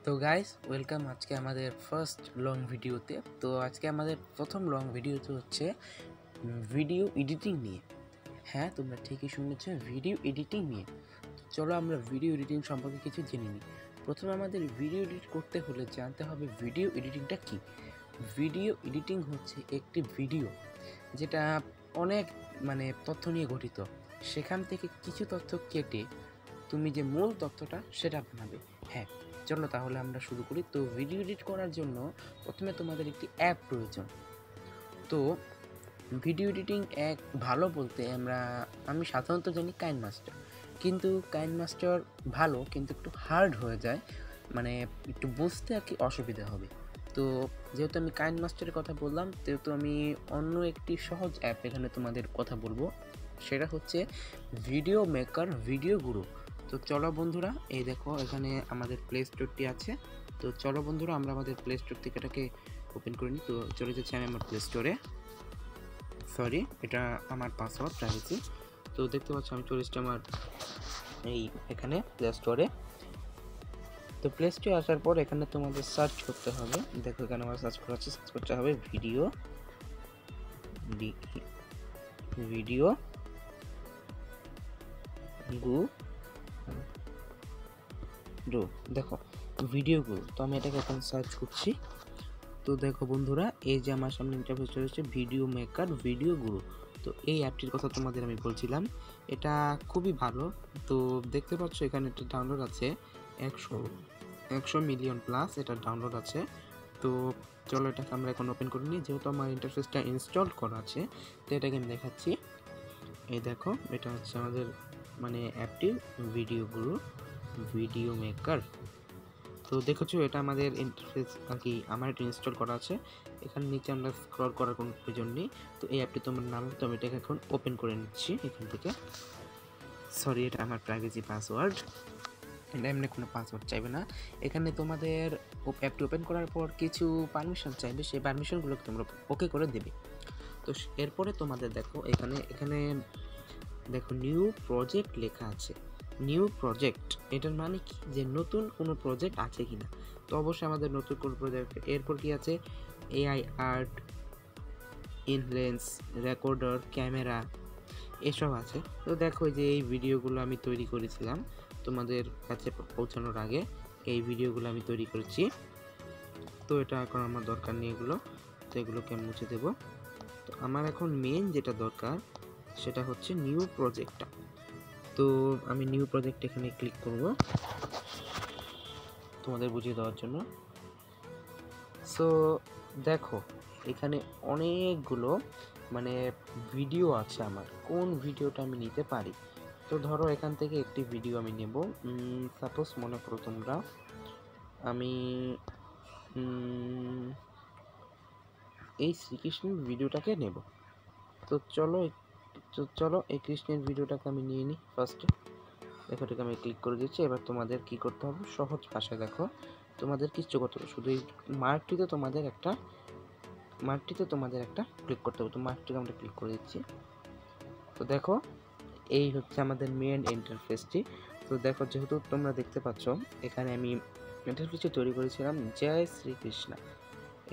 তো guys welcome আজকে আমাদের ফার্স্ট লং ভিডিওতে। তো আজকে আমাদের প্রথম লং ভিডিওতে হচ্ছে ভিডিও এডিটিং নিয়ে। হ্যাঁ, তোমরা ঠিকই শুনেছ, ভিডিও এডিটিং নিয়ে। তো চলো আমরা ভিডিও এডিটিং সম্পর্কে কিছু জেনে নিই। প্রথমে আমাদের ভিডিও এডিট করতে হলে জানতে হবে ভিডিও এডিটিংটা কী। ভিডিও এডিটিং হচ্ছে একটি ভিডিও যেটা অনেক তথ্য নিয়ে গঠিত। সেখান থেকে কিছু তথ্য কেটে তুমি যে মূল তথ্যটা সেটা বানাবে। হ্যাঁ, চলো তাহলে আমরা শুরু করি। তো ভিডিও এডিট করার জন্য প্রথমে তোমাদের একটি অ্যাপ প্রয়োজন। তো ভিডিও এডিটিং এক ভালো বলতে আমি সাধারণত জানি কাইনমাস্টার, কিন্তু কাইনমাস্টার ভালো কিন্তু একটু হার্ড হয়ে যায়, একটু বুঝতে আর কি অসুবিধা হবে। তো যেহেতু আমি কাইনমাস্টারের কথা বললাম, যেহেতু আমি অন্য একটি সহজ অ্যাপ এখানে তোমাদের কথা বলবো, সেটা হচ্ছে ভিডিও মেকার ভিডিও গুরু। তো চলো বন্ধুরা, এই দেখো এখানে আমাদের প্লে স্টোরটি আছে। তো চলো বন্ধুরা, আমরা আমাদের প্লে স্টোর থেকে এটাকে ওপেন করে নিই। তো চলে যাচ্ছি আমি আমার প্লে স্টোরে। সরি, এটা আমার পাসওয়ার্ড প্রাইভেসি। তো দেখতে পাচ্ছ আমি চলে এসেছি আমার এখানে প্লে স্টোরে। তো প্লে স্টোরে আসার পর এখানে তোমাদের সার্চ করতে হবে। দেখো এখানে আমার সার্চ করতে হবে ভিডিও গুরু। দেখো ভিডিও গুরু, তো আমি এটাকে এখন সার্চ করছি। তো দেখো বন্ধুরা, এই যে আমার সামনে ইন্টারফেস রয়েছে ভিডিও মেকার ভিডিও গুরু। তো এই অ্যাপটির কথা তোমাদের আমি বলছিলাম, এটা খুবই ভালো। তো দেখতে পাচ্ছ এখানে একটা ডাউনলোড আছে 100 মিলিয়ন প্লাস এটা ডাউনলোড আছে। তো চলো এটাকে আমরা এখন ওপেন করে নিই। যেহেতু আমার ইন্টারফেসটা ইনস্টল করা আছে, তো এটাকে আমি দেখাচ্ছি। এই দেখো, এটা হচ্ছে আমাদের অ্যাপটি ভিডিও গুরু ভিডিও মেকার। তো দেখেছো এটা আমাদের ইন্টারফেস আর কি, আমার এটা ইনস্টল করা আছে। এখানে নিচে আমরা স্ক্রল করার কোনো প্রয়োজন নেই। তো এই অ্যাপটি তোমার নাম, তো আমি এটাকে এখন ওপেন করে নিচ্ছি এখান থেকে। সরি, এটা আমার প্রাইভেসি পাসওয়ার্ড, এটা এমনি কোনো পাসওয়ার্ড চাইবে না। এখানে তোমাদের অ্যাপটি ওপেন করার পর কিছু পারমিশন চাইবে, সেই পারমিশনগুলোকে তোমরা ওকে করে দেবে। তো এরপরে তোমাদের দেখো এখানে দেখো নিউ প্রজেক্ট লেখা আছে। নিউ প্রজেক্ট এটার মানে কি, যে নতুন কোনো প্রজেক্ট আছে কিনা। তো অবশ্যই আমাদের নতুন কোনো প্রজেক্ট। এরপর কি আছে, AI art, influence, recorder, camera, এসব আছে। তো দেখো যে এই ভিডিওগুলো আমি তৈরি করেছিলাম তোমাদের কাছে পৌঁছানোর আগে, এই ভিডিওগুলো আমি তৈরি করেছি। তো এটা এখন আমার দরকার নেই এগুলো, তো এগুলোকে মুছে দেব। তো আমার এখন মেন যেটা দরকার সেটা হচ্ছে নিউ প্রজেক্টটা। তো আমি নিউ প্রজেক্ট এখানে ক্লিক করব তোমাদের বুঝিয়ে দেওয়ার জন্য। সো দেখো এখানে অনেকগুলো ভিডিও আছে আমার, কোন ভিডিওটা আমি নিতে পারি। তো ধরো এখান থেকে একটি ভিডিও আমি নেব। সাপোজ মনে করো তোমরা আমি এই শ্রীকৃষ্ণের ভিডিওটাকে নেব। তো চলো এই কৃষ্ণের ভিডিওটাকে আমি নিয়ে নিই ফার্স্টে। দেখো এটাকে আমি ক্লিক করে দিচ্ছি। এবার তোমাদের কি করতে হবে, সহজ ভাষায় দেখো, তোমাদের কিচ্ছু করতে হবে, শুধু এই মার্কটিতে তোমাদের একটা ক্লিক করতে হবে। তো মার্কটিকে আমরা ক্লিক করে দিচ্ছি। তো দেখো এই হচ্ছে আমাদের মেন ইন্টারফেসটি। তো দেখো যেহেতু তোমরা দেখতে পাচ্ছ এখানে আমি ইন্টারফেসটি তৈরি করেছিলাম জয় শ্রীকৃষ্ণ।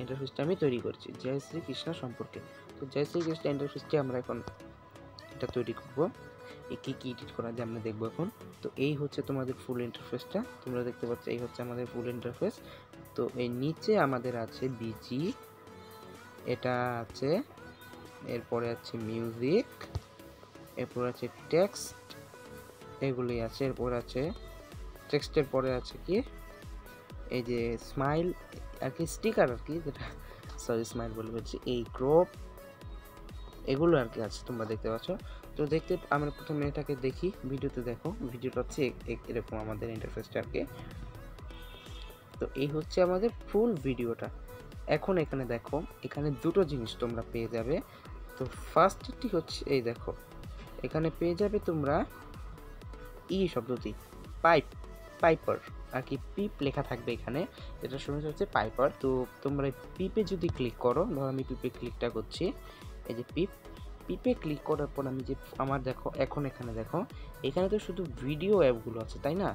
ইন্টারফেসটা আমি তৈরি করছি জয় শ্রীকৃষ্ণ সম্পর্কে। তো জয় শ্রীকৃষ্ণ ইন্টারফেসটি আমরা এখন এটা তৈরি করবো। কী কী এডিট করা যায় আমরা দেখবো এখন। তো এই হচ্ছে তোমাদের ফুল ইন্টারফেসটা, তোমরা দেখতে পাচ্ছ এই হচ্ছে আমাদের ফুল ইন্টারফেস। তো এই নিচে আমাদের আছে বিজি, এটা আছে, এরপরে আছে মিউজিক, এরপর আছে টেক্সট, এগুলি আছে। এরপর আছে টেক্সটের পরে আছে কি, এই যে স্মাইল আর কি, স্টিকার আর কি, যেটা সরি স্মাইল বলে বলছি, এই ক্রপ, এগুলো আর কি আছে, তোমরা দেখতে পাচ্ছ। তো আমরা প্রথমে এটাকে দেখি, ভিডিওতে দেখো, ভিডিওটা হচ্ছে এরকম আমাদের ইন্টারফেসটা আর কি। তো এই হচ্ছে আমাদের ফুল ভিডিওটা। এখন এখানে দেখো, এখানে দুটো জিনিস তোমরা পেয়ে যাবে। তো ফার্স্টটি হচ্ছে এই দেখো, এখানে পেয়ে যাবে তোমরা শব্দটি পাইপার আর কি, পিপ লেখা থাকবে এখানে, এটা শুনে হচ্ছে পাইপার। তো তোমরা পিপে যদি ক্লিক করো, ধরো আমি পিপে ক্লিকটা করছি, এই যে পিপে ক্লিক করার পর আমি যে আমার দেখো এখন এখানে দেখো, এখানে তো শুধু ভিডিও অ্যাপগুলো আছে তাই না।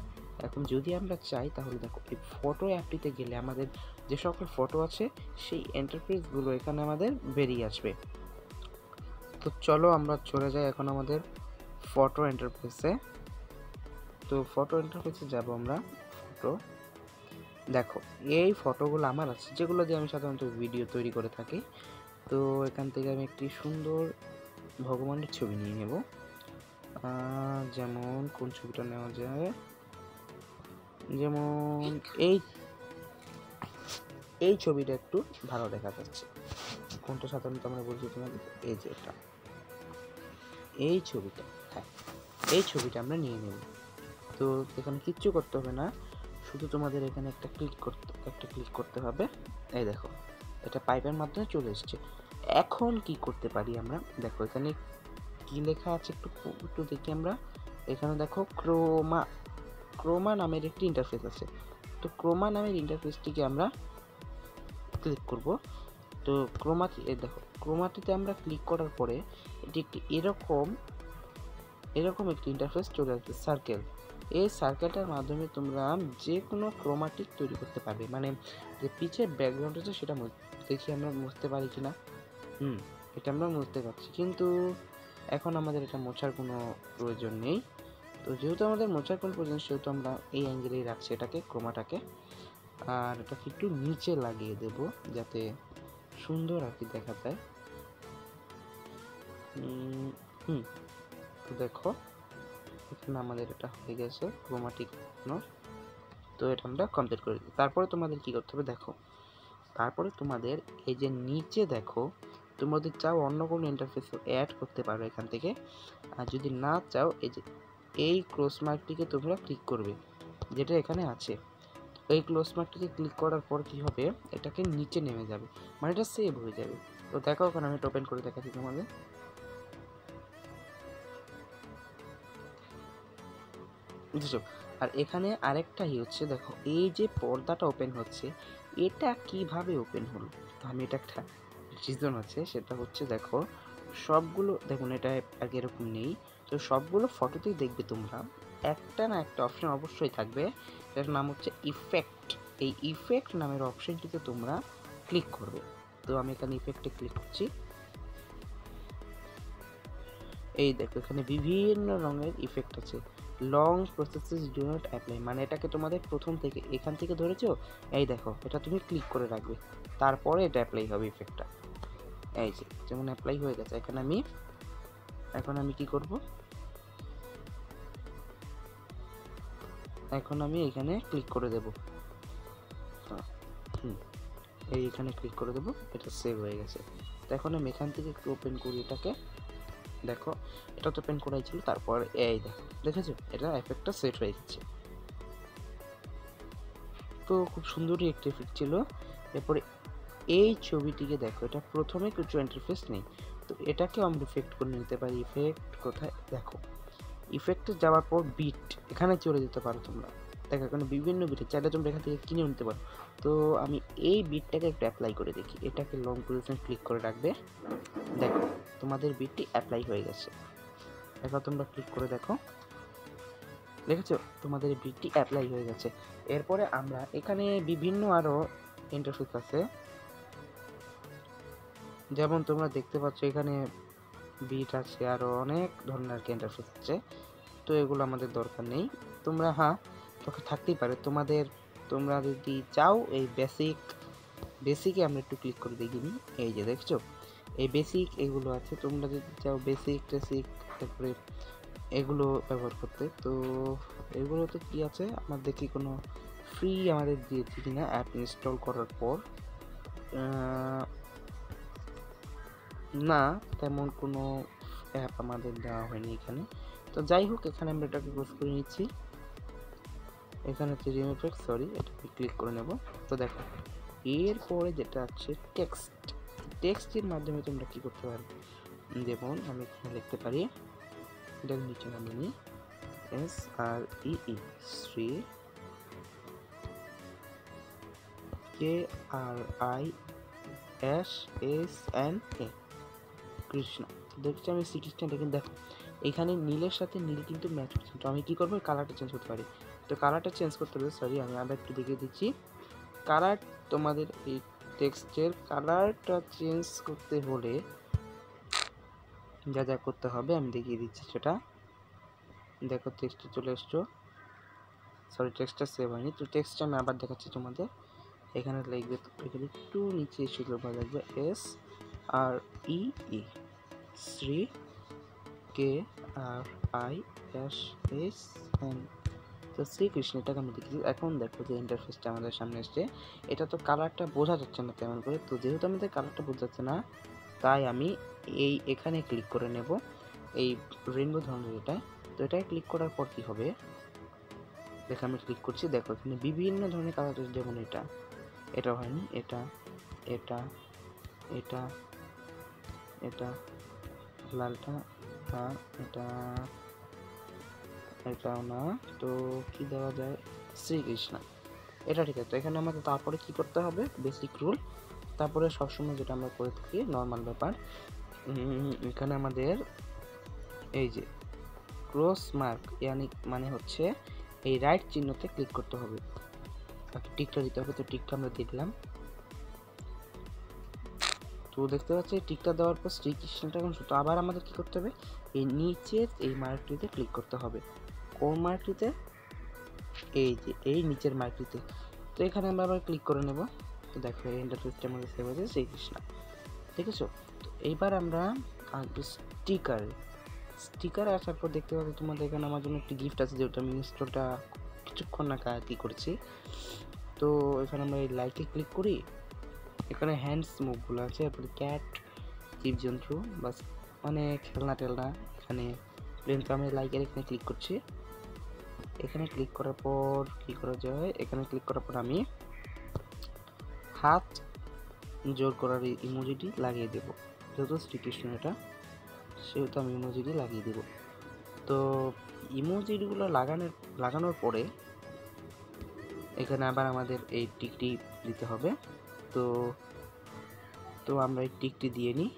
এখন যদি আমরা চাই তাহলে দেখো এই ফটো অ্যাপটিতে গেলে আমাদের যে সকল ফটো আছে সেই ইন্টারফেসগুলো এখানে আমাদের বেরিয়ে আসবে। তো চলো আমরা চলে যাই এখন আমাদের ফটো ইন্টারফেসে। তো ফটো ইন্টারফেসে যাব আমরা। ফটো দেখো, এই ফটোগুলো আমার আছে যেগুলো দিয়ে আমি সাধারণত ভিডিও তৈরি করে থাকি। তো এখান থেকে আমি একটি সুন্দর ভগবানের ছবি নিয়ে নেব। যেমন কোন ছবিটা নেওয়া যায়, যেমন এই এই ছবিটা একটু ভালো দেখা যাচ্ছে। কোনটা সাধারণত আমরা বলছি তোমাদের, এই যে এটা, এই ছবিটা, হ্যাঁ এই ছবিটা আমরা নিয়ে নেব। তো এখানে কিচ্ছু করতে হবে না, শুধু তোমাদের এখানে একটা ক্লিক করতে হবে। এই দেখো, এটা পাইপের মাধ্যমে চলে এসেছে। এখন কি করতে পারি আমরা, দেখো এখানে কি লেখা আছে একটু একটু দেখি আমরা। এখানে দেখো ক্রোমা নামের একটি ইন্টারফেস আছে। তো ক্রোমা নামের ইন্টারফেসটিকে আমরা ক্লিক করব। তো দেখো ক্রোমাটিতে আমরা ক্লিক করার পরে এটি একটি এরকম একটি ইন্টারফেস চলে আসবে, সার্কেল। এই সার্কেলটার মাধ্যমে তোমরা যে কোনো ক্রোমাটিক তৈরি করতে পারবে, মানে যে পিছের ব্যাকগ্রাউন্ড আছে সেটা দেখি আমরা মুছতে পারি কিনা। এটা আমরা মুছতে পারছি, কিন্তু এখন আমাদের এটা মোছার কোনো প্রয়োজন নেই। তো যেহেতু আমাদের মোছার কোনো প্রয়োজন, সেহেতু আমরা এই অ্যাঙ্গেলেই রাখছি এটাকে, ক্রোমাটাকে। আর এটাকে একটু নিচে লাগিয়ে দেব যাতে সুন্দর আর কি দেখা যায়। তো দেখো এখানে আমাদের এটা হয়ে গেছে ক্রোমাটিক। তো এটা আমরা কমপ্লিট করে দিই। তারপরে তোমাদের কি করতে হবে দেখো, তারপরে তোমাদের এই যে নিচে দেখো, তোমরা যদি চাও অন্য কোনো ইন্টারফেস অ্যাড করতে পারো এখান থেকে। আর যদি না চাও, এই যে এই ক্রস মার্কটিকে তোমরা ক্লিক করবে যেটা এখানে আছে। এই ক্লোজ মার্কটিকে ক্লিক করার পর কি হবে, এটাকে নিচে নেমে যাবে, মানে এটা সেভ হয়ে যাবে। তো দেখো ওখানে আমি ওপেন করে দেখাচ্ছি তোমাদের। বুঝছো? আর এখানে আরেকটা হচ্ছে, দেখো এই যে পর্দাটা ওপেন হচ্ছে, এটা কিভাবে ওপেন হলো। তো আমি এটা একটা রিজন আছে, সেটা হচ্ছে দেখো সবগুলো, দেখুন এটা আগে এরকম নেই। তো সবগুলো ফটোতেই দেখবে তোমরা একটা না একটা অপশন অবশ্যই থাকবে, এটার নাম হচ্ছে ইফেক্ট। এই ইফেক্ট নামের অপশনটিতে তোমরা ক্লিক করবে। তো আমি এখানে ইফেক্টে ক্লিক করছি। এই দেখো এখানে বিভিন্ন রঙের ইফেক্ট আছে। Long processes do not apply, মানে এটাকে তোমাদের প্রথম থেকে এখান থেকে ধরেছো, এই দেখো এটা তুমি ক্লিক করে রাখবে, তারপরে এটা অ্যাপ্লাই হবে ইফেক্টটা। এই যে যেমন অ্যাপ্লাই হয়ে গেছে। এখন আমি কি করব, এখন আমি এখানে ক্লিক করে দেব। এইখানে ক্লিক করে দেবো, এটা সেভ হয়ে গেছে। তো এখন আমি এখান থেকে একটু ওপেন করি এটাকে। দেখো এটা তো ওপেন করাই ছিল, তারপর এই দেখো দেখেছো এটা এফেক্টটা সেট হয়ে গেছে। তো খুব সুন্দরই একটি এফেক্ট ছিল। এরপরে এই ছবিটিকে দেখো, এটা প্রথমে কিছু ইন্টারফেস নেই, তো এটাকে আমরা ইফেক্ট করে নিতে পারি। ইফেক্ট কোথায়, দেখো ইফেক্টে যাওয়ার পর বিট, এখানে চলে যেতে পারো তোমরা। দেখো এখানে বিভিন্ন বিটে চাইলে তোমরা এখান থেকে কিনে নিতে পারো। তো আমি এই বিটটাকে একটু অ্যাপ্লাই করে দেখি, এটাকে লং পজিশন ক্লিক করে রাখবে। দেখো তোমাদের বিটটি অ্যাপ্লাই হয়ে গেছে। দেখো তোমরা ক্লিক করে দেখো, দেখেছো তোমাদের বিটটি অ্যাপ্লাই হয়ে গেছে। এরপরে আমরা এখানে বিভিন্ন আরও ইন্টারফেস আছে, যেমন তোমরা দেখতে পাচ্ছ এখানে বিট আছে, আরও অনেক ধরনের ইন্টারফেস আছে। তো এগুলো আমাদের দরকার নেই। তোমরা তোকে থাকতেই পারে তোমরা যদি চাও এই বেসিকে আমরা একটু ক্লিক করে দেখিনি। এই যে দেখছো এই বেসিক এগুলো আছে, তোমরা যদি চাও বেসিক তারপরে এগুলো ব্যবহার করতে। তো এগুলোতে কি আছে আমার দেখি কোনো ফ্রি আমাদের দিয়েছি কিনা অ্যাপ ইনস্টল করার পর। না, তেমন কোনো অ্যাপ আমাদের দেওয়া হয়নি এখানে। তো যাই হোক, এখানে আমরা এটাকে ক্লোজ করে নিচ্ছি। এখানে হচ্ছে রিমুভ, সরি, এটাকে ক্লিক করে নেব। তো দেখো এরপরে যেটা আছে টেক্সটের মাধ্যমে তোমরা কি করতে পারবে, যেমন আমি এখানে লিখতে পারি, এটার নিচে নামিয়ে নিই SREE, শ্রী, KRISSNA, কৃষ্ণ। দেখছি আমি শ্রীকৃষ্ণ, কিন্তু দেখো এখানে নীলের সাথে নীল কিন্তু ম্যাচ করছে। তো আমি কি করবো, কালারটা চেঞ্জ করতে পারি। তো কালারটা চেঞ্জ করতে হবে, সরি আমি আবার একটু দেখিয়ে দিচ্ছি। কালার তোমাদের এই টেক্সটের কালারটা চেঞ্জ করতে হলে যা যা করতে হবে আমি দেখিয়ে দিচ্ছি সেটা। দেখো টেক্সটে চলে এসছো, সরি টেক্সটটা সেভ হয়নি, তো টেক্সটটা আমি আবার দেখাচ্ছি তোমাদের। এখানে লিখবে, এখানে একটু নিচে এসে লিখবে SREE, শ্রী KRISHN, তো শ্রীকৃষ্ণ, এটাকে আমি দেখি। এখন দেখো যে ইন্টারফেসটা আমাদের সামনে এসছে। এটা তো কালারটা বোঝা যাচ্ছে না তেমন করে, তো যেহেতু আমাদের কালারটা বোঝা যাচ্ছে না তাই আমি এখানে ক্লিক করে নেব, এই রেইনবো ধরনের এটা। তো এটাই ক্লিক করার পর কি হবে, দেখো আমি ক্লিক করছি, দেখো এখানে বিভিন্ন ধরনের কালার, যেমন এটা হয়নি, এটা এটা এটা এটা লালটা, এটা এটাও না, তো কি দেওয়া যায়, শ্রীকৃষ্ণ, এটা ঠিক আছে। এখানে আমাদের তারপরে কি করতে হবে, বেসিক রুল, তারপরে সবসময় যেটা আমরা করে থাকি নর্মাল ব্যাপার, এখানে আমাদের এই যে ক্রস মার্ক মানে হচ্ছে এই রাইট চিহ্নতে ক্লিক করতে হবে, টিকটা দিতে হবে। তো টিকটা আমরা দেখলাম, তো দেখতে পাচ্ছি টিকটা দেওয়ার পর শ্রীকৃষ্ণটা এখন শুধু, আবার আমাদের কি করতে হবে, এই নিচের এই মার্কটিতে ক্লিক করতে হবে। কোন মার্কটিতে, এই যে এই নিচের মার্কটিতে। তো এখানে আমরা আবার ক্লিক করে নেব। তো দেখো এই ইন্টারফেসটা আমাদের সেভ হয়েছে শ্রীকৃষ্ণ, ঠিক আছে। তো এইবার আমরা আসবো স্টিকার আসার পর দেখতে পাচ্ছি তোমাদের এখানে আমার জন্য একটি গিফট আছে, যেটা আমি ইনস্টলটা কিছুক্ষণ আগে কি করেছি। তো এখানে আমরা এই লাইকে ক্লিক করি, এখানে হ্যান্ডস মুভগুলো আছে, তারপরে ক্যাট, জীবজন্তু বাস, মানে খেলনা টেলনা এখানে প্লেন। তো আমি লাইকের এখানে ক্লিক করছি, এখানে ক্লিক করার পর কি করা যায়, এখানে ক্লিক করার পর আমি হাত জোর করার ইমোজিটি লাগিয়ে দেব, যেহেতু শ্রীকৃষ্ণ এটা সেহেতু আমি ইমোজিটি লাগিয়ে দেব। তো ইমোজিগুলো লাগানোর পরে এখানে আবার আমাদের এই টিকটি দিতে হবে। তো তো আমরা এই টিকটি দিয়ে নিই,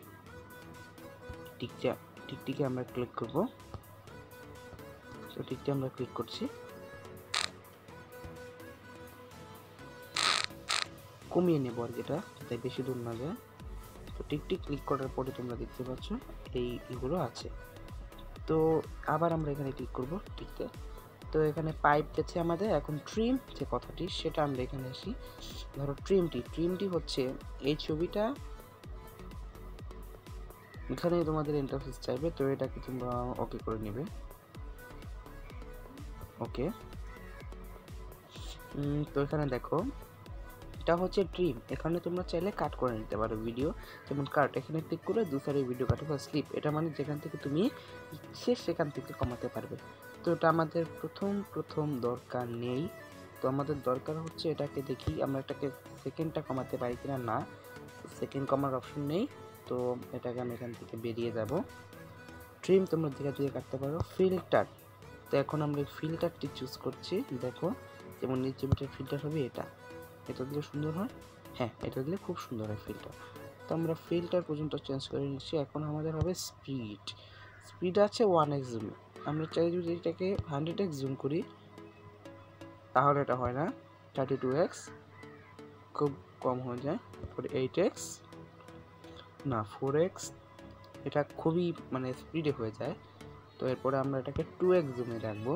টিকটিকে আমরা ক্লিক করব। তো টিকটি আমরা ক্লিক করছি, কমিয়ে নেব আর এটা, তাই বেশি দূর না যায়। তো টিকটি ক্লিক করার পরে তোমরা দেখতে পাচ্ছ এইগুলো আছে। তো আবার আমরা এখানে ক্লিক করব টিকতে। তো এখানে পাইপ গেছে আমাদের, এখন ট্রিম যে কথাটি সেটা আমরা এখানে আসি। ধরো ট্রিমটি হচ্ছে এই ছবিটা, এখানে তোমাদের ইন্টারফেস চাইবে, তো এটাকে তোমরা ওকে করে নেবে, ওকে। তো এখানে দেখো এটা হচ্ছে ট্রিম, এখানে তোমরা চাইলে কাট করে নিতে পারো ভিডিও, যেমন কাট, এখানে ক্লিক করে দুসারি ভিডিও কাটো বা স্লিপ, এটা মানে যেখান থেকে তুমি ইচ্ছে সেখান থেকে কমাতে পারবে। তো এটা আমাদের প্রথম দরকার নেই, তো আমাদের দরকার হচ্ছে এটাকে দেখি আমরা এটাকে সেকেন্ডটা কমাতে পারি কিনা, না সেকেন্ড কমার অপশন নেই। তো এটাকে আমি এখান থেকে বেরিয়ে যাব। ট্রিম তোমরা দিকে কাটতে পারো। ফিল্টার, তো এখন আমরা ফিল্টারটি চুজ করছি, দেখো যেমন নিচে ফিল্টার হবে এটা দিলে সুন্দর হয়, হ্যাঁ এটা দিলে খুব সুন্দর হয় ফিল্টার। তো আমরা ফিল্টার পর্যন্ত চেঞ্জ করে নিচ্ছি। এখন আমাদের হবে স্পিড আছে 1x জুম, আমরা চাই যদি এটাকে 100x জুম করি তাহলে এটা হয় না, 32x খুব কম হয়ে যায়, তারপরে 8x না 4x, এটা খুবই মানে স্পিডে হয়ে যায়। তো এরপরে আমরা এটাকে 2x জুমে রাখবো,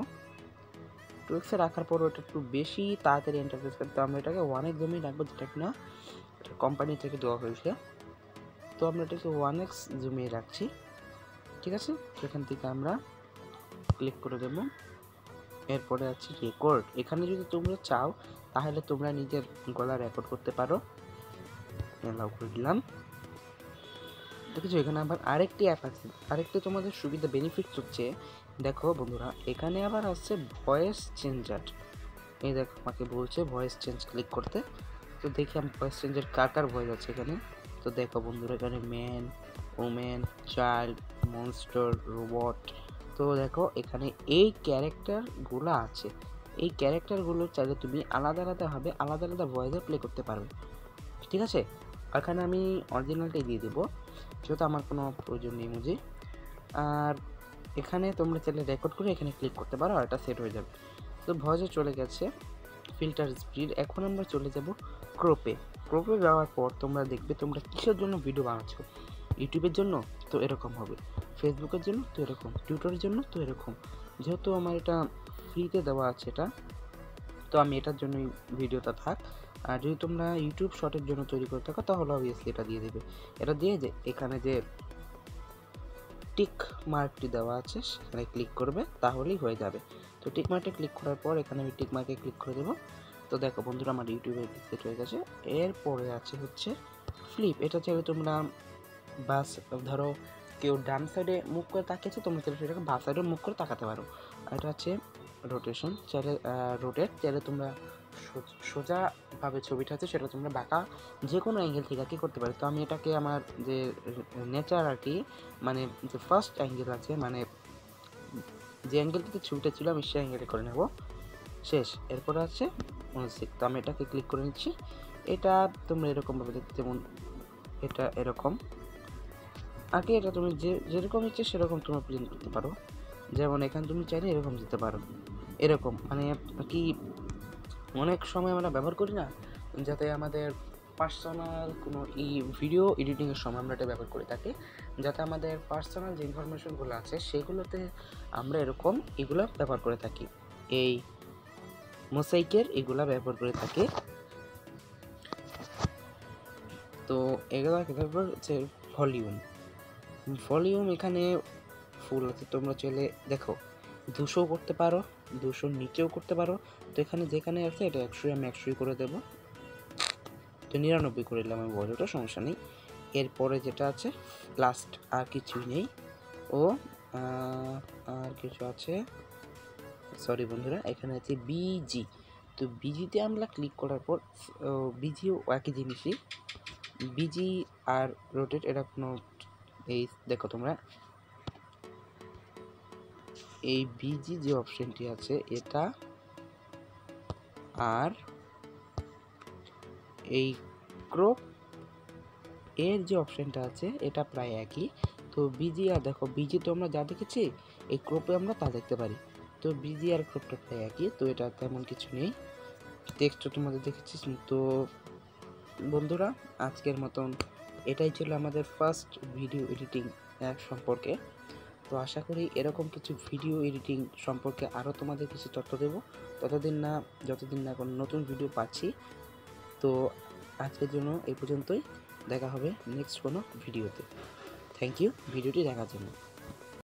2x রাখার পর ওটা একটু বেশি তাড়াতাড়ি ইন্টারফেস করতে আমরা এটাকে 1x জুমে রাখবো, যেটা কিনা এটা কোম্পানি থেকে দেওয়া হয়েছে। তো আমরা এটাকে 1x জুমে রাখছি, ঠিক আছে। সেখান থেকে আমরা ক্লিক করে দেব। এরপরে আছে রেকর্ড, এখানে যদি তোমরা চাও তাহলে তোমরা নিজের গলা রেকর্ড করতে পারো, অ্যালাউ করে দিলাম। দেখেছো এখানে আবার আরেকটি অ্যাপ আছে, আরেকটি তোমাদের সুবিধা বেনিফিটস হচ্ছে, দেখো বন্ধুরা এখানে আবার আছে ভয়েস চেঞ্জার। এই দেখো আমাকে বলছে ভয়েস চেঞ্জ ক্লিক করতে, তো দেখি আমি ভয়েস চেঞ্জার কার ভয়েস আছে এখানে। তো দেখো বন্ধুরা এখানে man, women, child, monster, robot. তো দেখো এখানে এই ক্যারেক্টারগুলো আছে, এই ক্যারেক্টারগুলো চাইলে তুমি আলাদা আলাদা ভয়েসে প্লে করতে পারবে, ঠিক আছে। এখানে আমি অরিজিনালটাই দিয়ে দেবো, যেহেতু আমার কোনো প্রয়োজন নেই মুজি। আর এখানে তোমরা চাইলে রেকর্ড করে এখানে ক্লিক করতে পারো আর এটা সেট হয়ে যাবে। তো ভয়েসে চলে গেছে ফিল্টার স্পিড। এখন আমরা চলে যাব ক্রপে। ক্রপে যাওয়ার পর তোমরা দেখবে তোমরা কিসের জন্য ভিডিও বানাচ্ছ। ইউটিউবের জন্য তো এরকম হবে, ফেসবুকের জন্য তো এরকম, টুইটারের জন্য তো এরকম। যেহেতু আমার এটা ফ্রিতে দেওয়া আছে এটা, তো আমি এটার জন্যই ভিডিওটা থাক। আর যদি তোমরা ইউটিউব শর্টের জন্য তৈরি করে থাকো তাহলে অবভিয়াসলি এটা দিয়ে দেবে। এটা দিয়ে যে এখানে যে টিক মার্কটি দেওয়া আছে সেখানে ক্লিক করবে, তাহলেই হয়ে যাবে। তো টিক মার্কে ক্লিক করার পর এখানে আমি টিক মার্কে ক্লিক করে দেবো। তো দেখো বন্ধুরা আমার ইউটিউবে সেট হয়ে গেছে। এরপরে আছে হচ্ছে ফ্লিপ। এটা চাইলে তোমরা বাস, ধরো কেউ ডান সাইডে মুখ করে তাকিয়েছে, তোমরা চাইলে সেটাকে বাস সাইডে মুখ করে তাকাতে পারো। আর এটা আছে রোটেশন, চাইলে রোটেট, চাইলে তোমরা সোজাভাবে ছবিটা আছে সেটা তোমরা বাঁকা যে কোনো অ্যাঙ্গেল থেকে আর কি করতে পারো। তো আমি এটাকে আমার যে নেচার আর কি, মানে যে ফার্স্ট অ্যাঙ্গেল আছে, মানে যে অ্যাঙ্গেল থেকে ছবিটা ছিল আমি সেই অ্যাঙ্গেলে করে নেব। শেষ। এরপরে আছে মিউজিক। তো আমি এটাকে ক্লিক করে নিচ্ছি। এটা তোমরা এরকমভাবে দেখতে, যেমন এটা এরকম আর কি, এটা তুমি যেরকম ইচ্ছে সেরকম তোমরা প্রিন্ট করতে পারো। যেমন এখানে তুমি চাইলে এরকম দিতে পারো, এরকম মানে কি। অনেক সময় আমরা ব্যবহার করি না, যাতে আমাদের পার্সোনাল কোনো ভিডিও এডিটিংয়ের সময় আমরা এটা ব্যবহার করে থাকি, যাতে আমাদের পার্সোনাল যে ইনফরমেশনগুলো আছে সেগুলোতে আমরা এরকম এগুলো ব্যবহার করে থাকি। এই মোসাইকের এগুলা ব্যবহার করে থাকি। তো এগুলো ব্যবহার হচ্ছে ভলিউম এখানে ফুল আছে, তোমরা চলে দেখো 200 করতে পারো, 200 নিচেও করতে পারো। তো এখানে যেখানে আছে এটা 100, আমি 100 করে দেবো। তো 99 করে দিলাম আমি, বলটা সমস্যা নেই। এরপরে যেটা আছে লাস্ট, আর কিছুই নেই। ও আর কিছু আছে, সরি বন্ধুরা, এখানে আছে বিজি। তো বিজিতে আমরা ক্লিক করার পর বিজিও একই জিনিসই, বিজি আর রোটেট এটা কোনো, এই দেখো তোমরা এই বিজি যে অপশনটি আছে এটা আর এই ক্রপ এর যে অপশনটা আছে এটা প্রায় একই। তো বিজি আর দেখো, বিজি তো আমরা যা দেখেছি এই ক্রপে আমরা তা দেখতে পারি। তো বিজি আর ক্রপটা প্রায় একই, তো এটা তেমন কিছু নেই। টেক্সটও তোমাদের দেখেছি। তো বন্ধুরা আজকের মতন এটাই ছিল আমাদের ফার্স্ট ভিডিও এডিটিং অ্যাপ সম্পর্কে। তো আশা করি এরকম কিছু ভিডিও এডিটিং সম্পর্কে আরও তোমাদের কিছু তথ্য দেবো, যতদিন না কোনো নতুন ভিডিও পাচ্ছি। তো আজকের জন্য এই পর্যন্তই, দেখা হবে নেক্সট কোনো ভিডিওতে। থ্যাংক ইউ ভিডিওটি দেখার জন্য।